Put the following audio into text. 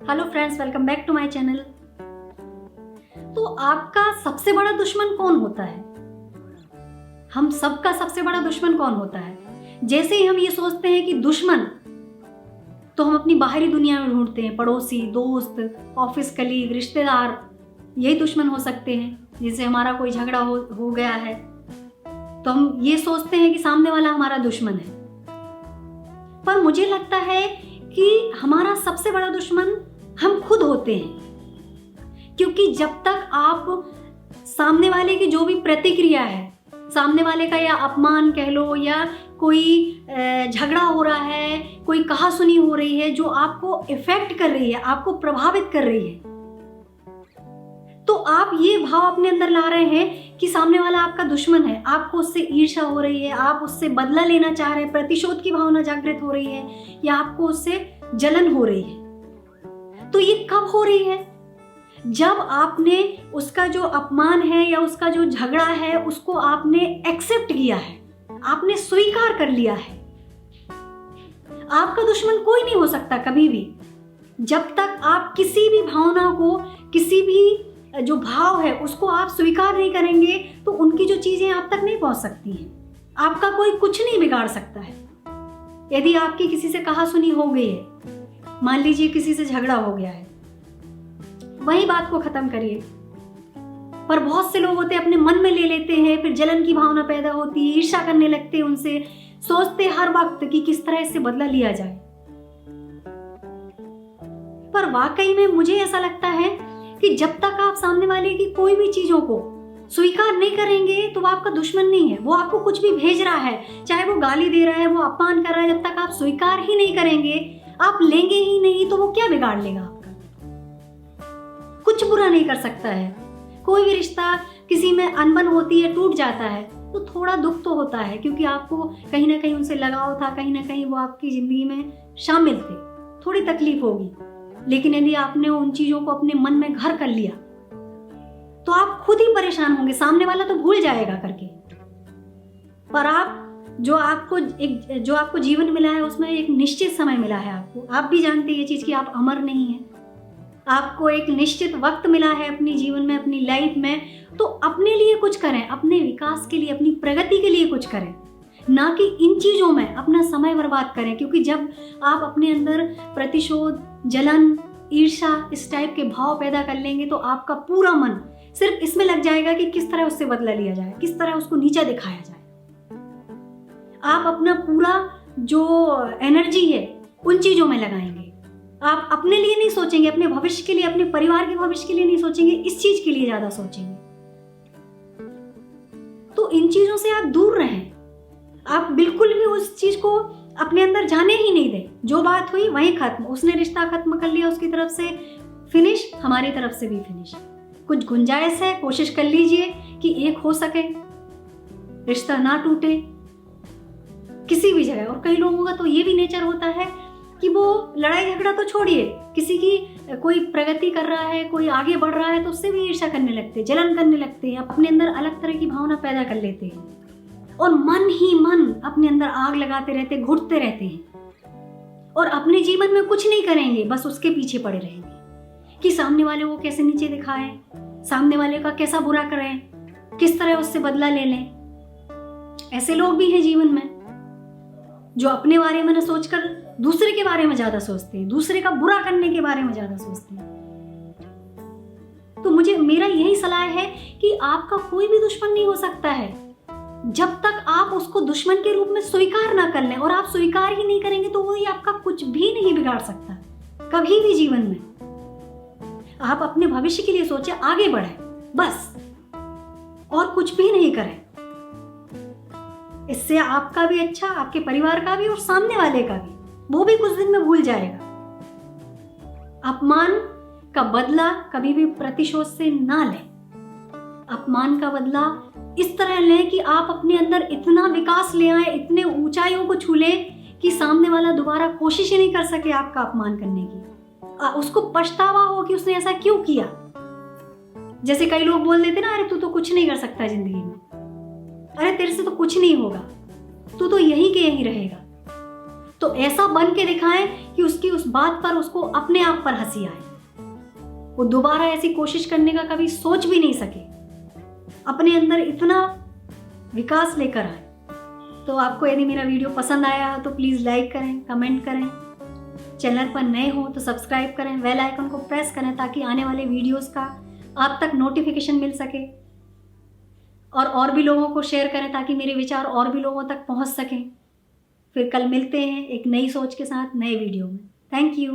Hello friends, welcome back to my channel. तो आपका सबसे बड़ा दुश्मन कौन होता है? हम सबका सबसे बड़ा दुश्मन कौन होता है? जैसे ही हम ये सोचते हैं कि दुश्मन, तो हम अपनी बाहरी दुनिया में ढूंढते हैं पड़ोसी, दोस्त, ऑफिस कलीग, रिश्तेदार, यही दुश्मन हो सकते हैं। जैसे हमारा कोई झगड़ा हो गया है तो हम ये सोचते हैं कि सामने वाला हमारा दुश्मन है। पर मुझे लगता है कि हमारा सबसे बड़ा दुश्मन हम खुद होते हैं। क्योंकि जब तक आप सामने वाले की जो भी प्रतिक्रिया है, सामने वाले का या अपमान कह लो या कोई झगड़ा हो रहा है, कोई कहासुनी हो रही है जो आपको इफेक्ट कर रही है, आपको प्रभावित कर रही है, तो आप ये भाव अपने अंदर ला रहे हैं कि सामने वाला आपका दुश्मन है, आपको उससे ईर्ष्या हो रही है, आप उससे बदला लेना चाह रहे हैं, प्रतिशोध की भावना जागृत हो रही है या आपको उससे जलन हो रही है। तो ये कब हो रही है? जब आपने उसका जो अपमान है या उसका जो झगड़ा है उसको आपने एक्सेप्ट किया है, आपने स्वीकार कर लिया है। आपका दुश्मन कोई नहीं हो सकता कभी भी जब तक आप किसी भी भावना को, किसी भी जो भाव है उसको आप स्वीकार नहीं करेंगे, तो उनकी जो चीजें आप तक नहीं पहुंच सकती हैं। आपका कोई कुछ नहीं बिगाड़ सकता है। यदि आपकी किसी से कहासुनी हो गई है, मान लीजिए किसी से झगड़ा हो गया है, वही बात को खत्म करिए। पर बहुत से लोग होते हैं अपने मन में ले लेते हैं, फिर जलन की भावना पैदा होती है, ईर्ष्या करने लगते हैं उनसे, सोचते हर वक्त कि किस तरह इससे बदला लिया जाए। पर वाकई में मुझे ऐसा लगता है कि जब तक आप सामने वाले की कोई भी चीजों को स्वीकार नहीं करेंगे तो वो आपका दुश्मन नहीं है। वो आपको कुछ भी भेज रहा है, चाहे वो गाली दे रहा है, वो अपमान कर रहा है, जब तक आप स्वीकार ही नहीं करेंगे, आप लेंगे ही नहीं, तो वो क्या बिगाड़ लेगा आपका? कुछ बुरा नहीं कर सकता है। कोई भी रिश्ता किसी में अनबन होती है, टूट जाता है, तो थोड़ा दुख तो होता है, क्योंकि आपको कहीं ना कहीं उनसे लगाव था, कहीं ना कहीं वो आपकी जिंदगी में शामिल थे, थोड़ी तकलीफ होगी। लेकिन यदि आपने उन चीजों को अपने मन में घर कर लिया तो आप खुद ही परेशान होंगे। सामने वाला तो भूल जाएगा करके, पर आप जो आपको जीवन मिला है उसमें एक निश्चित समय मिला है आपको। आप भी जानते हैं ये चीज कि आप अमर नहीं है। आपको एक निश्चित वक्त मिला है अपनी जीवन में, अपनी लाइफ में, तो अपने लिए कुछ करें, अपने विकास के लिए, अपनी प्रगति के लिए कुछ करें, ना कि इन चीजों में अपना समय बर्बाद करें। क्योंकि जब आप अपने अंदर प्रतिशोध, जलन, ईर्ष्या, इस टाइप के भाव पैदा कर लेंगे तो आपका पूरा मन सिर्फ इसमें लग जाएगा कि किस तरह उससे बदला लिया जाए, किस तरह उसको नीचा दिखाया जाए। आप अपना पूरा जो एनर्जी है उन चीजों में लगाएंगे। आप अपने लिए नहीं सोचेंगे, अपने भविष्य के लिए, अपने परिवार के भविष्य के लिए नहीं सोचेंगे, इस चीज के लिए ज्यादा सोचेंगे। तो इन चीजों से आप दूर रहें। आप बिल्कुल भी उस चीज को अपने अंदर जाने ही नहीं दें। जो बात हुई वहीं खत्म। उसने रिश्ता खत्म कर लिया, उसकी तरफ से फिनिश, हमारी तरफ से भी फिनिश। कुछ गुंजाइश है, कोशिश कर लीजिए कि एक हो सके, रिश्ता ना टूटे किसी भी जगह। और कई लोगों का तो ये भी नेचर होता है कि वो लड़ाई झगड़ा तो छोड़िए, किसी की कोई प्रगति कर रहा है, कोई आगे बढ़ रहा है तो उससे भी ईर्ष्या करने लगते हैं, जलन करने लगते हैं, अपने अंदर अलग तरह की भावना पैदा कर लेते हैं और मन ही मन अपने अंदर आग लगाते रहते, घुटते रहते हैं और अपने जीवन में कुछ नहीं करेंगे, बस उसके पीछे पड़े रहेंगे कि सामने वाले को कैसे नीचे दिखाएं, सामने वाले का कैसा बुरा करें, किस तरह उससे बदला ले लें। ऐसे लोग भी हैं जीवन में जो अपने बारे में न सोचकर दूसरे के बारे में ज्यादा सोचते हैं, दूसरे का बुरा करने के बारे में ज्यादा सोचते हैं। तो मेरा यही सलाह है कि आपका कोई भी दुश्मन नहीं हो सकता है जब तक आप उसको दुश्मन के रूप में स्वीकार ना कर लें। और आप स्वीकार ही नहीं करेंगे तो वो आपका कुछ भी नहीं बिगाड़ सकता कभी भी जीवन में। आप अपने भविष्य के लिए सोचें, आगे बढ़ें बस, और कुछ भी नहीं करें। इससे आपका भी अच्छा, आपके परिवार का भी और सामने वाले का भी, वो भी कुछ दिन में भूल जाएगा। अपमान का बदला कभी भी प्रतिशोध से ना लें। अपमान का बदला इस तरह लें कि आप अपने अंदर इतना विकास ले आए, इतने ऊंचाइयों को छू लें कि सामने वाला दोबारा कोशिश ही नहीं कर सके आपका अपमान करने की। उसको पछतावा हो कि उसने ऐसा क्यों किया। जैसे कई लोग बोल देते ना, अरे तू तो कुछ नहीं कर सकता जिंदगी में, अरे तेरे से तो कुछ नहीं होगा, तू तो यहीं के यहीं रहेगा। तो ऐसा बन के दिखाएं कि उसकी उस बात पर उसको अपने आप पर हंसी आए, वो दोबारा ऐसी कोशिश करने का कभी सोच भी नहीं सके, अपने अंदर इतना विकास लेकर आए। तो आपको यदि मेरा वीडियो पसंद आया हो तो प्लीज़ लाइक करें, कमेंट करें, चैनल पर नए हो तो सब्सक्राइब करें, बेल आइकन को प्रेस करें ताकि आने वाले वीडियोस का आप तक नोटिफिकेशन मिल सके, और भी लोगों को शेयर करें ताकि मेरे विचार और भी लोगों तक पहुंच सकें। फिर कल मिलते हैं एक नई सोच के साथ नए वीडियो में। Thank you.